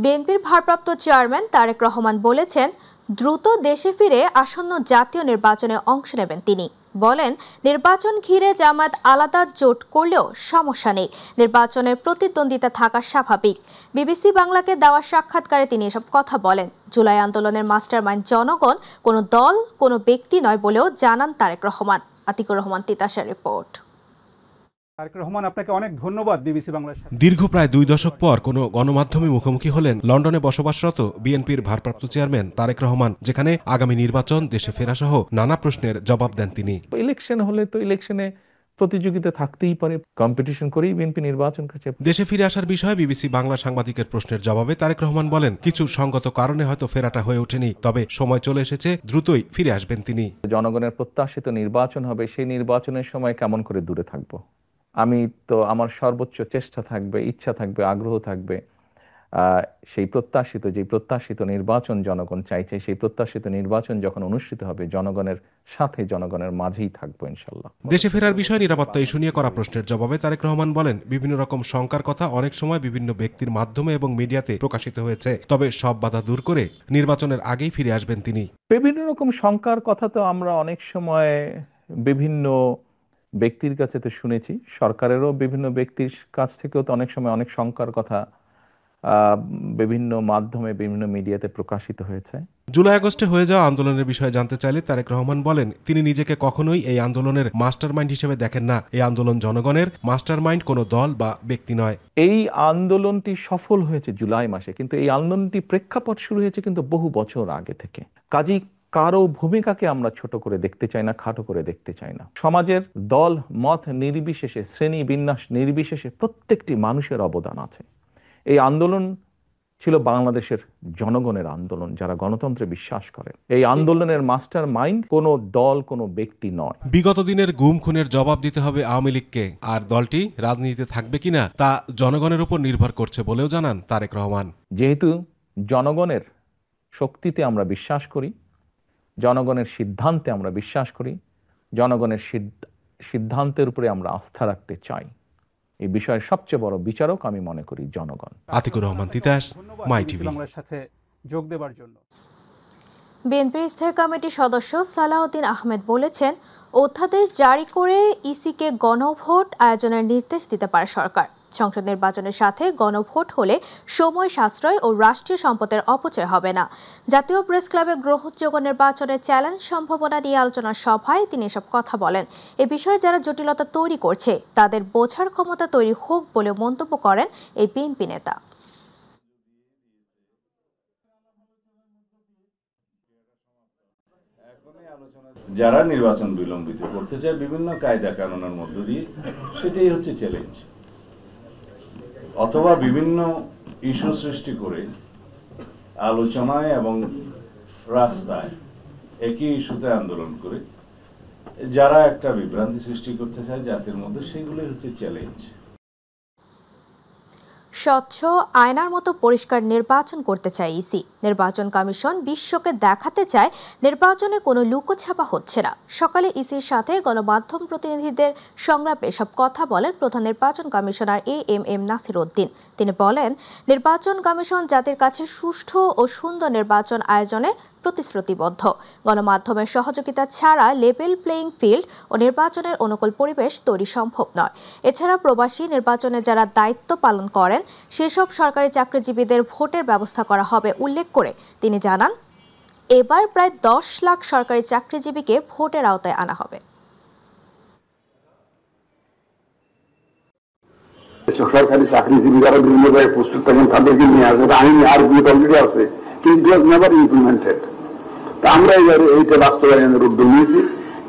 বিএনপির ভারপ্রাপ্ত চেয়ারম্যান তারেক রহমান বলেছেন, দ্রুত দেশে ফিরে আসন্ন জাতীয় নির্বাচনে অংশ নেবেন তিনি। বলেন, নির্বাচন ঘিরে জামায়াত আলাদা জোট করলেও সমস্যা নেই, নির্বাচনের প্রতিদ্বন্দ্বিতা থাকা স্বাভাবিক। বিবিসি বাংলাকে দেওয়া সাক্ষাৎকারে তিনি এসব কথা বলেন। জুলাই আন্দোলনের মাস্টারমাইন্ড জনগণ, কোনো দল, কোনো ব্যক্তি নয় বলেও জানান তারেক রহমান। আতিকুর রহমান তিতাসের রিপোর্ট। তারেক রহমান, আপনাকে অনেক ধন্যবাদ বিবিসি বাংলার সাথে। দীর্ঘ প্রায় 2 দশক পর কোনো গণমাধ্যমে মুখোমুখি হলেন লন্ডনে বসবাসরত বিএনপির ভারপ্রাপ্ত চেয়ারম্যান তারেক রহমান, যেখানে আগামী নির্বাচন, দেশে ফেরা সহ নানা প্রশ্নের জবাব দেন তিনি। ইলেকশন হলে তো ইলেকশনে প্রতিযোগিতা থাকতেই পারে, কম্পিটিশন করেই বিএনপি নির্বাচন করছে। দেশে ফিরে আসার বিষয়ে বিবিসি বাংলা সাংবাদিকের প্রশ্নের জবাবে তারেক রহমান বলেন, কিছু সঙ্গত কারণে হয়তো ফেরাটা হয়ে ওঠেনি, তবে সময় চলে এসেছে, দ্রুতই ফিরে আসবেন তিনি। জনগণের প্রত্যাশিত নির্বাচন হবে, সেই নির্বাচনের সময় কেমন করে দূরে থাকবো? আমি তো, আমার সর্বোচ্চ চেষ্টা থাকবে, ইচ্ছা থাকবে, আগ্রহ থাকবে সেই প্রত্যাশিত নির্বাচন জনগণ চাইছে, সেই প্রত্যাশিত নির্বাচন যখন অনুষ্ঠিত হবে জনগণের সাথে, জনগণের মাঝেই থাকবো ইনশাল্লাহ। দেশে ফেরার বিষয়ে নিরাপত্তা ইস্যু নিয়ে করা প্রশ্নের জবাবে তারেক রহমান বলেন, বিভিন্ন রকম শঙ্কার কথা অনেক সময় বিভিন্ন ব্যক্তির মাধ্যমে এবং মিডিয়াতে প্রকাশিত হয়েছে, তবে সব বাধা দূর করে নির্বাচনের আগেই ফিরে আসবেন তিনি। বিভিন্ন রকম শঙ্কার কথা তো আমরা অনেক সময় বিভিন্ন ব্যক্তির কাছে তো শুনেছি, সরকারেরও বিভিন্ন ব্যক্তির কাছ থেকেও তো অনেক সময় অনেক শঙ্কার কথা বিভিন্ন মাধ্যমে, বিভিন্ন মিডিয়াতে প্রকাশিত হয়েছে। জুলাই আগস্টে হয়ে যাওয়া আন্দোলনের বিষয়ে জানতে চাইলে তারেক রহমান বলেন, তিনি নিজেকে কখনোই এই আন্দোলনের মাস্টারমাইন্ড হিসেবে দেখেন না। এই আন্দোলন জনগণের, মাস্টারমাইন্ড কোনো দল বা ব্যক্তি নয়। এই আন্দোলনটি সফল হয়েছে জুলাই মাসে, কিন্তু এই আন্দোলনটি প্রেক্ষাপট শুরু হয়েছে কিন্তু বহু বছর আগে থেকে। কাজেই কারো ভূমিকাকে আমরা ছোট করে দেখতে চাই না, খাটো করে দেখতে চাই না। সমাজের দল মত নির্বিশেষে, শ্রেণী বিন্যাস নির্বিশেষে প্রত্যেকটি মানুষের অবদান আছে। এই আন্দোলন ছিল বাংলাদেশের জনগণের আন্দোলন, যারা গণতন্ত্রে বিশ্বাস করে। এই আন্দোলনের মাস্টার মাইন্ড কোনো দল, কোনো ব্যক্তি নয়। বিগত দিনের গুম খুনের জবাব দিতে হবে আওয়ামী লীগকে, আর দলটি রাজনীতিতে থাকবে কিনা তা জনগণের উপর নির্ভর করছে বলেও জানান তারেক রহমান। যেহেতু জনগণের শক্তিতে আমরা বিশ্বাস করি, জনগণের সিদ্ধান্তে আমরা বিশ্বাস করি, জনগণের সিদ্ধান্তের উপরে আমরা আস্থা রাখতে চাই, এই বিষয়ের সবচেয়ে বড় বিচারক আমি মনে করি জনগণ। আতিকুর রহমান তিতাস, মাই টিভি বাংলার সাথে যোগ দেওয়ার জন্য। বিএনপির স্থায়ী কমিটির সদস্য সালাউদ্দিন আহমেদ বলেছেন, অধ্যাদেশ জারি করে ইসিকে গণভোট আয়োজনের নির্দেশ দিতে পারে সরকার। সংসদ নির্বাচনের সাথে গণভোট হলে সময় সাশ্রয় ও রাষ্ট্রীয় সম্পদের অপচয় হবে না। জাতীয় প্রেস ক্লাবে গ্রহণযোগ্য নির্বাচনের চ্যালেঞ্জ সম্ভাবনা নিয়ে আলোচনা সভায় তিনি এসব কথা বলেন। এ বিষয়ে যারা জটিলতা তৈরি করছে তাদের বোঝার ক্ষমতা তৈরি হোক বলে মন্তব্য করেন এই বিএনপি নেতা। যারা নির্বাচন বিলম্বিত করতে চায় বিভিন্ন কায়দা কানুনের মধ্য দিয়ে, সেটাই হচ্ছে চ্যালেঞ্জ। অথবা বিভিন্ন ইস্যু সৃষ্টি করে আলোচনায় এবং রাস্তায় একই ইস্যুতে আন্দোলন করে যারা একটা বিভ্রান্তি সৃষ্টি করতে চায় জাতির মধ্যে, সেগুলোই হচ্ছে চ্যালেঞ্জ। স্বচ্ছ আয়নার মতো পরিষ্কার নির্বাচন করতে চায় ইসি। নির্বাচন কমিশন বিশ্বকে দেখাতে চায় নির্বাচনে কোনো লুকোছাপা হচ্ছে না। সকালে ইসির সাথে গণমাধ্যম প্রতিনিধিদের সংলাপে সব কথা বলেন প্রধান নির্বাচন কমিশনার এএমএম নাসির উদ্দিন। তিনি বলেন, নির্বাচন কমিশন জাতির কাছে সুষ্ঠু ও সুন্দর নির্বাচন আয়োজনে প্রতিশ্রুতিবদ্ধ। গণমাধ্যমের সহযোগিতা ছাড়া লেভেল প্লেইং ফিল্ড ও নির্বাচনের অনুকূল পরিবেশ তৈরি সম্ভব নয়। এছাড়া প্রবাসী নির্বাচনে যারা দায়িত্ব পালন করেন সেসব সরকারি চাকরিজীবীদের ভোটের ব্যবস্থা করা হবে উল্লেখ করে তিনি জানান, এবার প্রায় 10 লাখ সরকারি চাকরিজীবীকে ভোটের আওতায় আনা হবে। সরকারি চাকরিজীবী যারা বিভিন্ন জায়গায় প্রস্তুত থাকেন তাদেরকে নিয়ে আসবে, আইন আর অলরেডি আছে, কিন্তু নেভার ইমপ্লিমেন্টেড। আমরা এইটা বাস্তবায়নের উদ্যোগ নিয়েছি।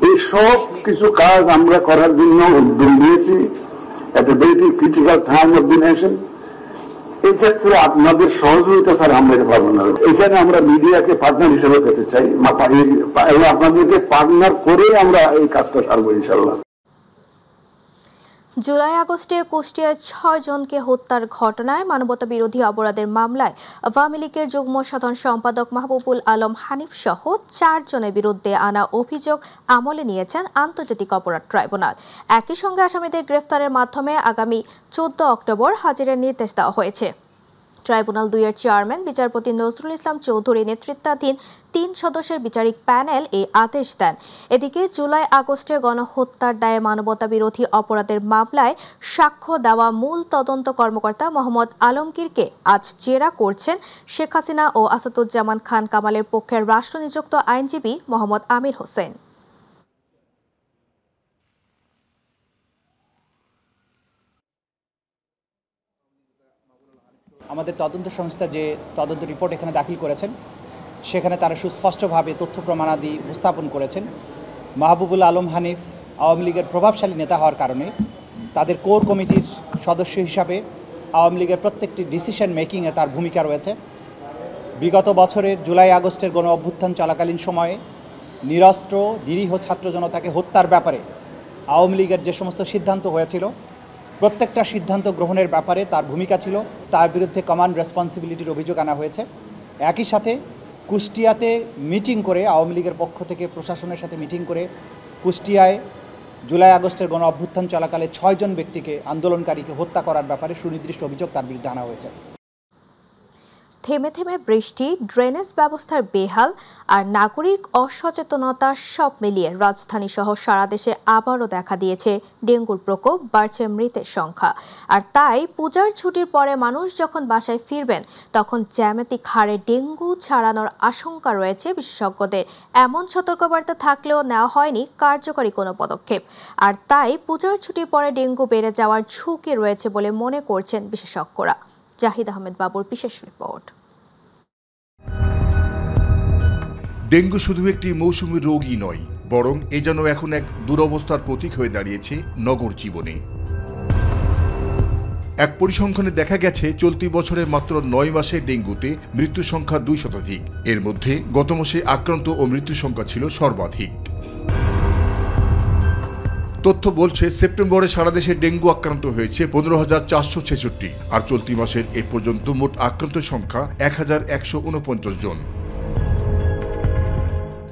এই সব কিছু কাজ আমরা করার জন্য উদ্যোগ নিয়েছি at a very critical time of the nation. এই ক্ষেত্রে আপনাদের সহযোগিতা স্যার আমরা এটা পাবো না। এখানে আমরা মিডিয়াকে পার্টনার হিসেবে পেতে চাই এবং আপনাদেরকে পার্টনার করে আমরা এই কাজটা সারবো ইনশাল্লাহ। জুলাই আগস্টে কুষ্টিয়ায় 6 জনকে হত্যার ঘটনায় মানবতা বিরোধী অপরাধের মামলায় আওয়ামী লীগের যুগ্ম সাধারণ সম্পাদক মাহবুবুল আলম হানিফ সহ 4 জনের বিরুদ্ধে আনা অভিযোগ আমলে নিয়েছেন আন্তর্জাতিক অপরাধ ট্রাইব্যুনাল। একই সঙ্গে আসামিদের গ্রেফতারের মাধ্যমে আগামী 14 অক্টোবর হাজিরার নির্দেশ দেওয়া হয়েছে। ট্রাইব্যুনাল 2-এর চেয়ারম্যান বিচারপতি নজরুল ইসলাম চৌধুরী নেতৃত্বাধীন 3 সদস্যের বিচারিক প্যানেল এই আদেশ দেন। এদিকে জুলাই আগস্টে গণহত্যার দায়ে মানবতা বিরোধী অপরাধের মামলায় সাক্ষ্য দেওয়া মূল তদন্ত কর্মকর্তা মোহাম্মদ আলমগীরকে আজ জেরা করছেন শেখ হাসিনা ও আসাদুজ্জামান খান কামালের পক্ষের রাষ্ট্রনিযুক্ত আইনজীবী মোহাম্মদ আমির হোসেন। আমাদের তদন্ত সংস্থা যে তদন্ত রিপোর্ট এখানে দাখিল করেছেন সেখানে তারা সুস্পষ্টভাবে তথ্য প্রমাণাদি উপস্থাপন করেছেন। মাহবুবুল আলম হানিফ আওয়ামী লীগের প্রভাবশালী নেতা হওয়ার কারণে তাদের কোর কমিটির সদস্য হিসাবে আওয়ামী লীগের প্রত্যেকটি ডিসিশন মেকিংয়ে তার ভূমিকা রয়েছে। বিগত বছরের জুলাই আগস্টের গণ অভ্যুত্থান চলাকালীন সময়ে নিরস্ত্র নিরীহ ছাত্র জনতাকে হত্যার ব্যাপারে আওয়ামী লীগের যে সমস্ত সিদ্ধান্ত হয়েছিল প্রত্যেকটা সিদ্ধান্ত গ্রহণের ব্যাপারে তার ভূমিকা ছিল। তার বিরুদ্ধে কমান্ড রেসপন্সিবিলিটির অভিযোগ আনা হয়েছে। একই সাথে কুষ্টিয়াতে মিটিং করে আওয়ামী লীগের পক্ষ থেকে প্রশাসনের সাথে মিটিং করে কুষ্টিয়ায় জুলাই আগস্টের গণ অভ্যুত্থান চলাকালে 6 জন ব্যক্তিকে আন্দোলনকারীকে হত্যা করার ব্যাপারে সুনির্দিষ্ট অভিযোগ তার বিরুদ্ধে আনা হয়েছে। থেমে থেমে বৃষ্টি, ড্রেনেজ ব্যবস্থার বেহাল আর নাগরিক অসচেতনতা সব মিলিয়ে রাজধানী সহ সারা দেশে আবারও দেখা দিয়েছে ডেঙ্গুর প্রকোপ, বাড়ছে মৃতের সংখ্যা। আর তাই পূজার ছুটির পরে মানুষ যখন বাসায় ফিরবেন তখন জ্যামিতিক হারে ডেঙ্গু ছড়ানোর আশঙ্কা রয়েছে বিশেষজ্ঞদের। এমন সতর্কবার্তা থাকলেও নেওয়া হয়নি কার্যকরী কোনো পদক্ষেপ। আর তাই পূজার ছুটির পরে ডেঙ্গু বেড়ে যাওয়ার ঝুঁকি রয়েছে বলে মনে করছেন বিশেষজ্ঞরা। জাহিদ আহমেদ বাবুর বিশেষ রিপোর্ট। ডেঙ্গু শুধু একটি মৌসুমী রোগই নয়, বরং এ যেন এখন এক দুরবস্থার প্রতীক হয়ে দাঁড়িয়েছে নগর জীবনে। এক পরিসংখ্যানে দেখা গেছে চলতি বছরের মাত্র 9 মাসে ডেঙ্গুতে মৃত্যু সংখ্যা 2 শতাধিক। এর মধ্যে গত মাসে আক্রান্ত ও মৃত্যু সংখ্যা ছিল সর্বাধিক। তথ্য বলছে সেপ্টেম্বরে সারা দেশে ডেঙ্গু আক্রান্ত হয়েছে 15,466, আর চলতি মাসের এ পর্যন্ত মোট আক্রান্ত সংখ্যা 1,149 জন।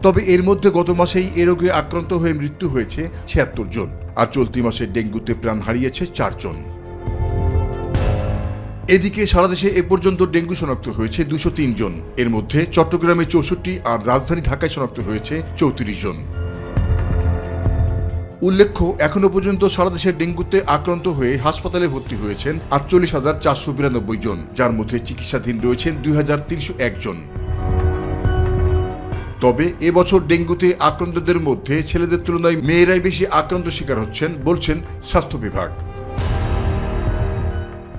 তবে এর মধ্যে গত মাসেই এ রোগে আক্রান্ত হয়ে মৃত্যু হয়েছে 76 জন, আর চলতি মাসে ডেঙ্গুতে প্রাণ হারিয়েছে 4 জন। এদিকে সারা দেশে এ পর্যন্ত ডেঙ্গু শনাক্ত হয়েছে 203 জন। এর মধ্যে চট্টগ্রামে 64 আর রাজধানী ঢাকায় শনাক্ত হয়েছে 34 জন। উল্লেখ্য, এখনো পর্যন্ত সারা দেশে ডেঙ্গুতে আক্রান্ত হয়ে হাসপাতালে ভর্তি হয়েছেন 48,492 জন, যার মধ্যে চিকিৎসাধীন রয়েছেন 2,301 জন। তবে এবছর ডেঙ্গুতে আক্রান্তদের মধ্যে ছেলেদের তুলনায় মেয়েরাই বেশি আক্রান্ত শিকার হচ্ছেন বলছেন স্বাস্থ্য বিভাগ।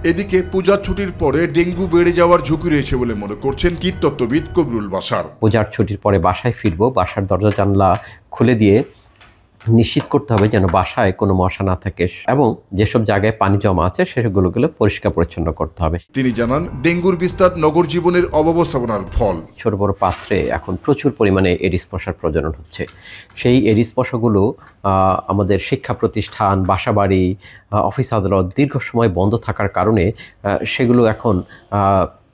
এদিকে পূজার ছুটির পরে ডেঙ্গু বেড়ে যাওয়ার ঝুঁকি রয়েছে বলে মনে করছেন কীটতত্ত্ববিদ কবিরুল বাশার। পূজার ছুটির পরে বাসায় ফিরবো, বাসার দরজা জানলা খুলে দিয়ে নিশ্চিত করতে হবে যেন বাসায় কোনো মশা না থাকে এবং যেসব জায়গায় পানি জমা আছে সেগুলো পরিষ্কার পরিচ্ছন্ন করতে হবে। তিনি জানান, ডেঙ্গুর বিস্তার নগর জীবনের অব্যবস্থাপনার ফল। ছোট বড় পাত্রে এখন প্রচুর পরিমাণে এডিস মশার প্রজনন হচ্ছে। সেই এডিস মশাগুলো আমাদের শিক্ষা প্রতিষ্ঠান, বাসাবাড়ি, অফিস আদালত দীর্ঘ সময় বন্ধ থাকার কারণে সেগুলো এখন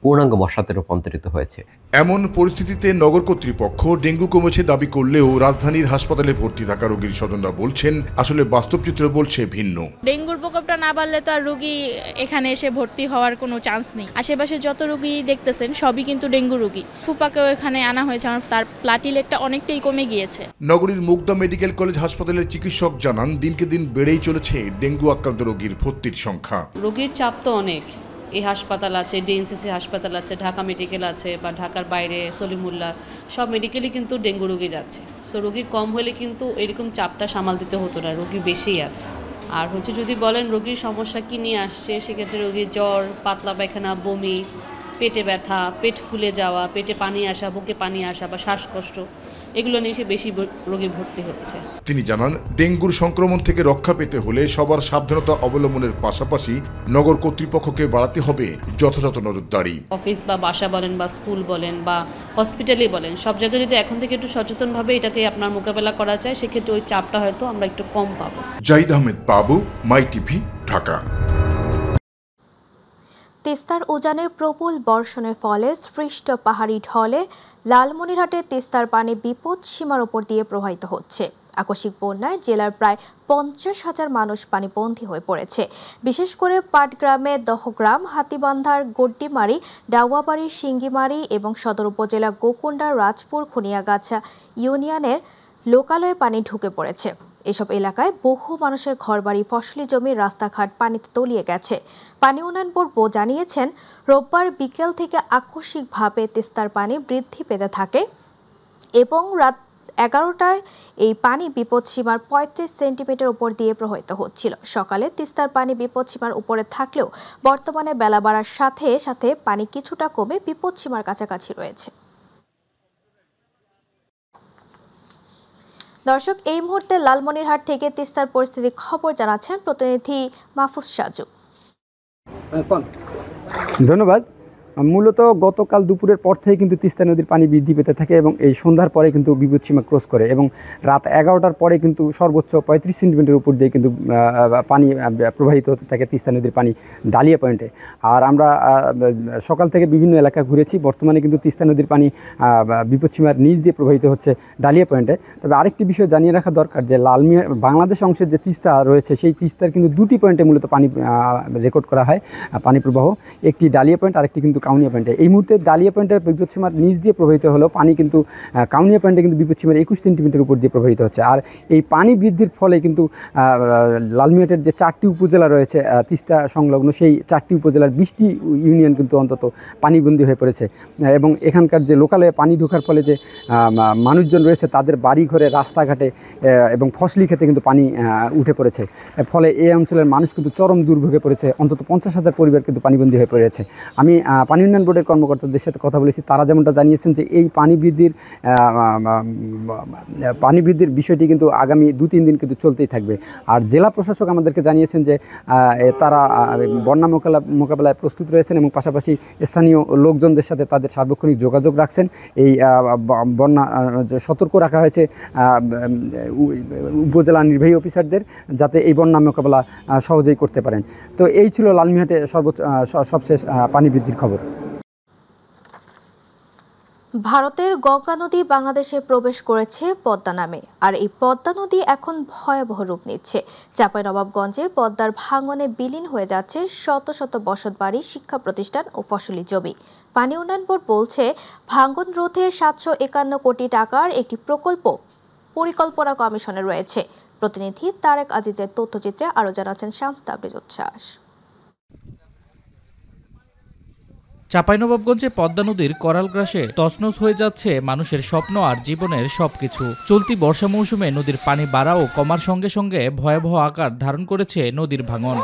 পূর্ণাঙ্গ মশাতে রূপান্তরিত হয়েছে। এমন পরিস্থিতিতে নগর কর্তৃপক্ষ ডেঙ্গু কমেছে দাবি করলেও রাজধানীর হাসপাতালে ভর্তি থাকা রোগীর স্বজনরা বলছেন আসলে বাস্তব চিত্র বলছে ভিন্ন। ডেঙ্গুর প্রকোপটা না বাড়লে তো আর রোগী এখানে এসে ভর্তি হওয়ার কোনো চান্স নেই। আশেপাশে যত রোগী দেখতেছেন সবই কিন্তু ডেঙ্গু রোগী। ফুপাকেও এখানে আনা হয়েছে, তার প্লাটিলেটটা অনেকটাই কমে গিয়েছে। নগরীর মুগদা মেডিকেল কলেজ হাসপাতালের চিকিৎসক জানান, দিনকে দিন বেড়েই চলেছে ডেঙ্গু আক্রান্ত রোগীর ভর্তির সংখ্যা। রোগীর চাপ তো অনেক। এই হাসপাতাল আছে, ডিএনসিসি হাসপাতাল আছে, ঢাকা মেডিকেল আছে, বা ঢাকার বাইরে সলিমুল্লাহ সব মেডিকেলই কিন্তু ডেঙ্গু রোগী যাচ্ছে। সো রোগী কম হলে কিন্তু এরকম চাপটা সামাল দিতে হতো না, রোগী বেশিই আছে। আর যদি বলেন রোগীর সমস্যা কী নিয়ে আসছে, সেক্ষেত্রে রোগীর জ্বর, পাতলা পায়খানা, বমি, পেটে ব্যথা, পেট ফুলে যাওয়া, পেটে পানি আসা, বুকে পানি আসা বা শ্বাসকষ্ট, এগুলো নিয়ে বেশি রোগী ভর্তি হচ্ছে। তিনি জানান, ডেঙ্গুর সংক্রমণ থেকে রক্ষা পেতে হলে সবার সাবধানতা অবলম্বনের পাশাপাশি নগর কর্তৃপক্ষকে বাড়াতে হবে যথাযথ নজরদারি। অফিস বা বাসা বলেন বা স্কুল বলেন বা হসপিটালই বলেন, সব জায়গায় যদি এখন থেকে একটু সচেতনভাবে এটাকে আপনার মোকাবেলা করা যায়, সেক্ষেত্রে ওই চাপটা হয়তো আমরা একটু কম পাবো। জাহিদ আহমেদ বাবু, মাই টিভি, ঢাকা। তিস্তার উজানে প্রবল বর্ষণের ফলে সৃষ্ট পাহাড়ি ঢলে লালমনিরহাটে তিস্তার পানি বিপদ সীমার উপর দিয়ে প্রবাহিত হচ্ছে। আকস্মিক বন্যায় জেলার প্রায় 50,000 মানুষ পানিবন্দী হয়ে পড়েছে। বিশেষ করে পাটগ্রামে দহগ্রাম, হাতিবান্ধার গড্ডিমারি, ডাওয়াবাড়ি, সিঙ্গিমারি এবং সদর উপজেলা গোকুন্ডা, রাজপুর, খুনিয়াগাছা ইউনিয়নের লোকালয়ে পানি ঢুকে পড়েছে। এসব এলাকায় বহু মানুষের ঘরবাড়ি, ফসলি জমি, রাস্তাঘাট পানিতে তলিয়ে গেছে। পানি উন্নয়ন বোর্ড জানিয়েছেন, রোববার বিকেল থেকে আকস্মিকভাবে তিস্তার পানি বৃদ্ধি পেতে থাকে এবং রাত 11টায় এই পানি বিপদসীমার 35 সেন্টিমিটার উপর দিয়ে প্রবাহিত হচ্ছিল। সকালে তিস্তার পানি বিপদসীমার উপরে থাকলেও বর্তমানে বেলা বাড়ার সাথে সাথে পানি কিছুটা কমে বিপদসীমার কাছাকাছি রয়েছে। দর্শক, এই মুহূর্তে লালমনিরহাট থেকে তিস্তার পরিস্থিতির খবর জানাচ্ছেন প্রতিনিধি মাহফুজ সাজু। ধন্যবাদ। মূলত গতকাল দুপুরের পর থেকে কিন্তু তিস্তা নদীর পানি বৃদ্ধি পেতে থাকে এবং এই সন্ধ্যার পরে কিন্তু বিপদসীমা ক্রস করে এবং রাত 11টার পরে কিন্তু সর্বোচ্চ 35 সেন্টিমিটার উপর দিয়ে কিন্তু পানি প্রবাহিত হতে থাকে তিস্তা নদীর পানি ডালিয়া পয়েন্টে। আর আমরা সকাল থেকে বিভিন্ন এলাকা ঘুরেছি। বর্তমানে কিন্তু তিস্তা নদীর পানি বিপদসীমার নিচ দিয়ে প্রবাহিত হচ্ছে ডালিয়া পয়েন্টে। তবে আরেকটি বিষয় জানিয়ে রাখা দরকার যে লালমিয়া বাংলাদেশ অংশের যে তিস্তা রয়েছে সেই তিস্তার কিন্তু দুটি পয়েন্টে মূলত পানি রেকর্ড করা হয় পানি প্রবাহ, একটি ডালিয়া পয়েন্ট আরেকটি কিন্তু কাউনিয়া পয়েন্টে। এই মুহূর্তে ডালিয়া পয়েন্টে বিপদসীমার নিচ দিয়ে প্রবাহিত হলেও পানি কিন্তু কাউনিয়া পয়েন্টে কিন্তু বিপদসীমার 21 সেন্টিমিটার উপর দিয়ে প্রবাহিত হচ্ছে। আর এই পানি বৃদ্ধির ফলে কিন্তু লালমিয়াটের যে 4টি উপজেলা রয়েছে তিস্তা সংলগ্ন, সেই 4টি উপজেলার 20টি ইউনিয়ন কিন্তু অন্তত পানিবন্দী হয়ে পড়েছে এবং এখানকার যে লোকালয়ে পানি ঢোকার ফলে যে মানুষজন রয়েছে তাদের বাড়ি ঘরে, রাস্তাঘাটে এবং ফসলি ক্ষেতে কিন্তু পানি উঠে পড়েছে। ফলে এই অঞ্চলের মানুষ কিন্তু চরম দুর্ভোগে পড়েছে। অন্তত 50,000 পরিবার কিন্তু পানিবন্দী হয়ে পড়েছে। আমি পানি উন্নয়ন বোর্ডের কর্মকর্তাদের সাথে কথা বলেছি। তারা যেমনটা জানিয়েছেন যে এই পানি বৃদ্ধির বিষয়টি কিন্তু আগামী 2-3 দিন কিন্তু চলতেই থাকবে। আর জেলা প্রশাসক আমাদেরকে জানিয়েছেন যে তারা বন্যা মোকাবেলায় প্রস্তুত রয়েছেন এবং পাশাপাশি স্থানীয় লোকজনদের সাথে তাদের সার্বক্ষণিক যোগাযোগ রাখছেন। এই বন্যা সতর্ক রাখা হয়েছে উপজেলা নির্বাহী অফিসারদের, যাতে এই বন্যা মোকাবেলা সহজেই করতে পারেন। তো এই ছিল লালমিয়াটে সবশেষ পানি বৃদ্ধির খবর। ভারতের গঙ্গা নদী বাংলাদেশে প্রবেশ করেছে পদ্মা নামে, আর এই পদ্মা নদী এখন ভয়াবহ রূপ নিচ্ছে। চাঁপাইনবাবগঞ্জে পদ্মার ভাঙনে বিলীন হয়ে যাচ্ছে শত শত বসতবাড়ি, শিক্ষা প্রতিষ্ঠান ও ফসলি জমি। পানি উন্নয়ন বোর্ড বলছে, ভাঙন রোধে 751 কোটি টাকার একটি পরিকল্পনা কমিশনে রয়েছে। প্রতিনিধি তারেক আজিজের তথ্যচিত্রে আরও জানাচ্ছেন শামস তাবরিজ উচ্ছ্বাস। চাঁপাইনবাবগঞ্জে পদ্মা নদীর করাল গ্রাসে তছনছ হয়ে যাচ্ছে মানুষের স্বপ্ন আর জীবনের সবকিছু। চলতি বর্ষা মৌসুমে নদীর পানি বাড়া ও কমার সঙ্গে সঙ্গে ভয়াবহ আকার ধারণ করেছে নদীর ভাঙন।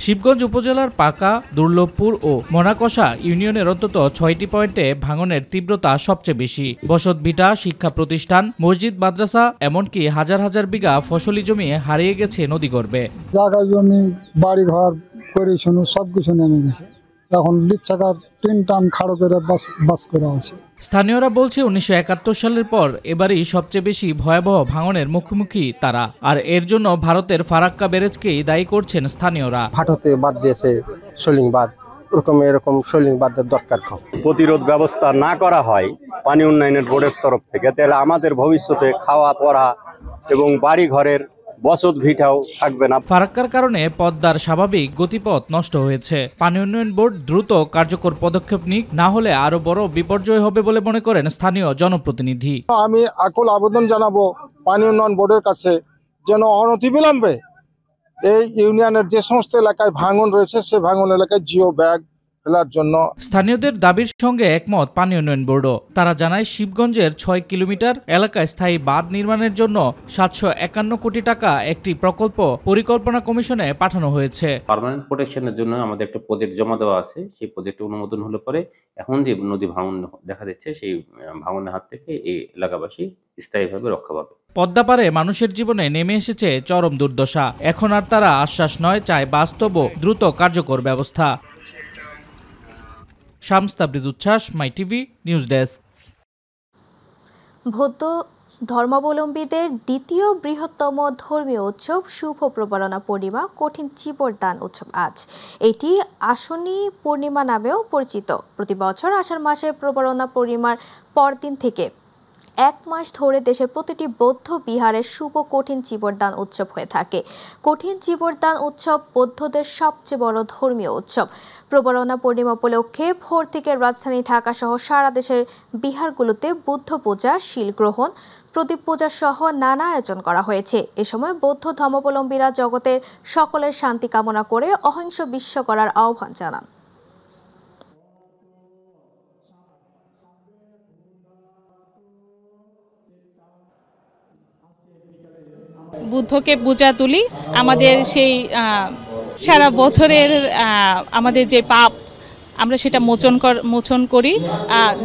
শিবগঞ্জ উপজেলার পাকা, দুর্লভপুর ও মোনাকষা ইউনিয়নের অন্তত 6টি পয়েন্টে ভাঙনের তীব্রতা সবচেয়ে বেশি। বসতভিটা, শিক্ষা প্রতিষ্ঠান, মসজিদ, মাদ্রাসা, এমনকি হাজার হাজার বিঘা ফসলি জমি হারিয়ে গেছে নদীগর্ভে। জায়গা জমি, বাড়িঘর, পরিচ্ছন্ন সবকিছু নেমে গেছে। এখন লিচ্ছাকার 3 টান খাড়ো করে বাস করা আছে। স্থানীয়রা বলছে 1971 সালের পর এবারই সবচেয়ে বেশি ভয়াবহ ভাঙনের মুখোমুখি তারা। আর এর জন্য ভারতের ফারাক্কা ব্যারেজকেই দায়ী করছেন স্থানীয়রা। ভারতে বাদ দিয়েছে সলিংবাদ, এরকম সলিংবাদের দরকার। প্রতিরোধ ব্যবস্থা না করা হয় পানি উন্নয়নের বোর্ডের তরফ থেকে, তাহলে আমাদের ভবিষ্যতে খাওয়া পড়া এবং বাড়ি ঘরের বসত ভিটাও থাকবে না। ফারাক্কার কারণে পদ্মার স্বাভাবিক গতিপথ নষ্ট হয়েছে। পানি উন্নয়ন বোর্ড দ্রুত কার্যকর পদক্ষেপ নিক, না হলে আরো বড় বিপর্যয় হবে বলে মনে করেন স্থানীয় জনপ্রতিনিধি। আমি আকুল আবেদন জানাবো পানি উন্নয়ন বোর্ডের কাছে, যেন অনতিবিলম্বে এই ইউনিয়নের যে সমস্ত এলাকায় ভাঙন রয়েছে সে ভাঙন এলাকায় জিও ব্যাগ ফেলার জন্য। স্থানীয়দের দাবির সঙ্গে একমত পানি উন্নয়ন বোর্ডও। তারা জানায়, শিবগঞ্জের 6 কিলোমিটার এলাকায় স্থায়ী বাঁধ নির্মাণের জন্য 751 কোটি টাকা একটি পরিকল্পনা কমিশনে পাঠানো হয়েছে। পার্মানেন্ট প্রোটেকশনের জন্য আমাদের একটা প্রজেক্ট জমা দেওয়া আছে। সেই প্রজেক্টে অনুমোদন হলে পরে এখন যে নদী ভাঙন দেখা দিচ্ছে, সেই ভাঙনের হাত থেকে এই এলাকাবাসী স্থায়ীভাবে রক্ষা পাবে। পদ্মা পারে মানুষের জীবনে নেমে এসেছে চরম দুর্দশা। এখন আর তারা আশ্বাস নয়, চায় বাস্তব ও দ্রুত কার্যকর ব্যবস্থা। শামস তাবরিজ উচ্ছ্বাস, মাই টিভি নিউজ ডেস্ক। বৌদ্ধ ধর্মাবলম্বীদের দ্বিতীয় বৃহত্তম ধর্মীয় উৎসব শুভ প্রবারণা পূর্ণিমা কঠিন চিবর দান উৎসব আজ। এটি আশ্বিনী পূর্ণিমা নামেও পরিচিত। প্রতি বছর আষাঢ় মাসে প্রবারণা পূর্ণিমার পরদিন থেকে এক মাস ধরে দেশের প্রতিটি বৌদ্ধ বিহারে শুভ কঠিন চিবরদান উৎসব হয়ে থাকে। কঠিন চিবরদান উৎসব বৌদ্ধদের সবচেয়ে বড় ধর্মীয় উৎসব। প্রবরণা পূর্ণিমা উপলক্ষে ভোর থেকে রাজধানী ঢাকা সহ সারা দেশের বিহারগুলোতে বুদ্ধ পূজা, শিল গ্রহণ, প্রদীপ পূজা সহ নানা আয়োজন করা হয়েছে। এ সময় বৌদ্ধ ধর্মাবলম্বীরা জগতের সকলের শান্তি কামনা করে অহিংস বিশ্ব করার আহ্বান জানান। বুদ্ধকে পূজা তুলি, আমাদের সেই সারা বছরের আমাদের যে পাপ আমরা সেটা মোচন করি।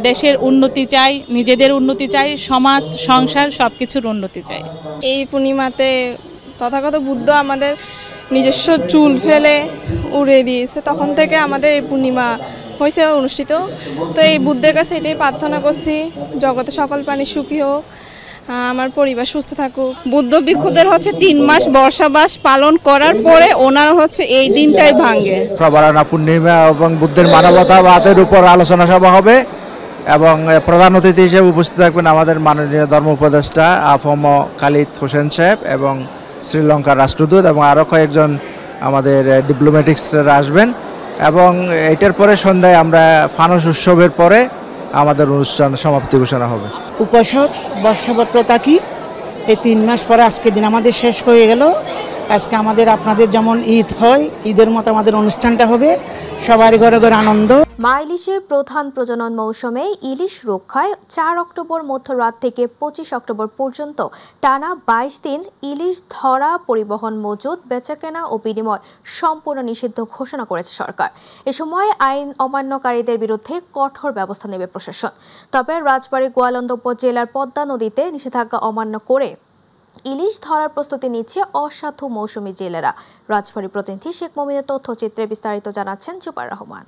দেশের উন্নতি চাই, নিজেদের উন্নতি চাই, সমাজ সংসার সব কিছুর উন্নতি চাই। এই পূর্ণিমাতে তথাগত বুদ্ধ আমাদের নিজস্ব চুল ফেলে উড়িয়ে দিয়েছে, তখন থেকে আমাদের এই পূর্ণিমা হয়েছে অনুষ্ঠিত। তো এই বুদ্ধের কাছে এটাই প্রার্থনা করছি, জগতে সকল প্রাণী সুখী হোক, আমার পরিবার সুস্থ থাকুক। বুদ্ধ ভিক্ষুদের হচ্ছে 3 মাস বর্ষাবাস পালন করার পরে ওনারা হচ্ছে এই দিনটাই ভাঙে। প্রবরণা পূর্ণিমা এবং বুদ্ধের মানবতাবাদের উপর আলোচনা সভা হবে এবং প্রধান অতিথি হিসেবে উপস্থিত থাকবেন আমাদের মাননীয় ধর্ম উপদেষ্টা আফম খালিদ হোসেন সাহেব এবং শ্রীলঙ্কার রাষ্ট্রদূত এবং আরও কয়েকজন আমাদের ডিপ্লোম্যাটিক্সরা আসবেন। এবং এটার পরে সন্ধ্যায় আমরা ফানুস উৎসবের পরে আমাদের অনুষ্ঠান সমাপ্তি ঘোষণা হবে। উপাসক বর্ষবত্রতা কি এই 3 মাস পরে আজকে দিন আমাদের শেষ হয়ে গেল। আজকে আমাদের আপনাদের যেমন ঈদ হয়, ঈদের মতো আমাদের অনুষ্ঠানটা হবে, সবার ঘরে ঘরে আনন্দ। মা ইলিশের প্রধান প্রজনন মৌসুমে ইলিশ রক্ষায় 4 অক্টোবর মধ্যরাত থেকে 25 অক্টোবর পর্যন্ত টানা 22 দিন ইলিশ ধরা, পরিবহন, মজুত, বেচাকেনা ও বিনিময় সম্পূর্ণ নিষিদ্ধ ঘোষণা করেছে সরকার। এ সময় আইন অমান্যকারীদের বিরুদ্ধে কঠোর ব্যবস্থা নেবে প্রশাসন। তবে রাজবাড়ী গোয়ালন্দ উপজেলার পদ্মা নদীতে নিষেধাজ্ঞা অমান্য করে ইলিশ ধরার প্রস্তুতি নিচ্ছে অসাধু মৌসুমী জেলেরা। রাজবাড়ী প্রতিনিধি শেখ মমিনের তথ্যচিত্রে বিস্তারিত জানাচ্ছেন জুবার রহমান।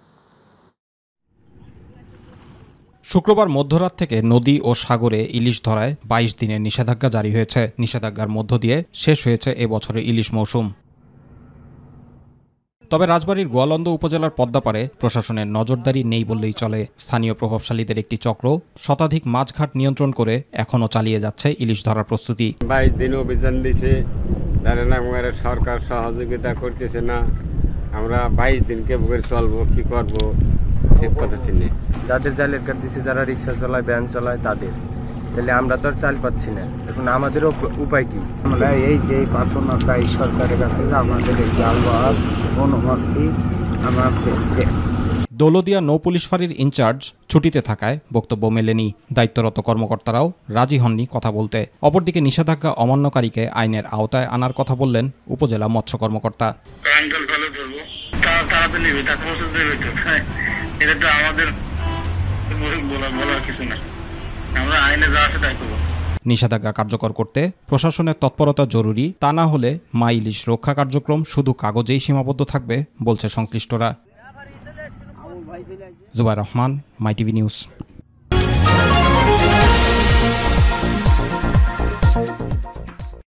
শুক্রবার মধ্যরাত থেকে নদী ও সাগরে ইলিশ ধরায় 22 দিনের নিষেধাজ্ঞা জারি হয়েছে। নিষেধাজ্ঞার মধ্য দিয়ে শেষ হয়েছে এবছরের ইলিশ মৌসুম। তবে রাজবাড়ীর গোয়ালন্দ উপজেলার পদ্মাপাড়ে প্রশাসনের নজরদারি নেই বললেই চলে। স্থানীয় প্রভাবশালীদের একটি চক্র শতাধিক মাছঘাট নিয়ন্ত্রণ করে এখনও চালিয়ে যাচ্ছে ইলিশ ধরার প্রস্তুতি। 22 দিন অভিযান দিছে, সরকার সহযোগিতা করতেছে না। আমরা 22 দিনকে চলবো, কি করবো ঠিক কথা চিনি। যাদের জালের কার্ড দিচ্ছে, যারা রিক্সা চালায়, ভ্যান চালায়, তাদের তাহলে আমরা তো আর চাল পাচ্ছি না। এখন আমাদের উপায় কি? আমরা এই যে প্রার্থনা চাই সরকারের কাছে যে আমাদের এই জাল বহাল অনুমতি আমরা পেয়েছি। দৌলদিয়া নৌ পুলিশ ফাঁড়ির ইনচার্জ ছুটিতে থাকায় বক্তব্য মেলেনি। দায়িত্বরত কর্মকর্তারাও রাজি হননি কথা বলতে। অপরদিকে নিষেধাজ্ঞা অমান্যকারীকে আইনের আওতায় আনার কথা বললেন উপজেলা মৎস্য কর্মকর্তা। নিষেধাজ্ঞা কার্যকর করতে প্রশাসনের তৎপরতা জরুরি, তা না হলে মা ইলিশ রক্ষা কার্যক্রম শুধু কাগজেই সীমাবদ্ধ থাকবে বলছে সংশ্লিষ্টরা। জুবাইর রহমান, মাই টিভি নিউজ।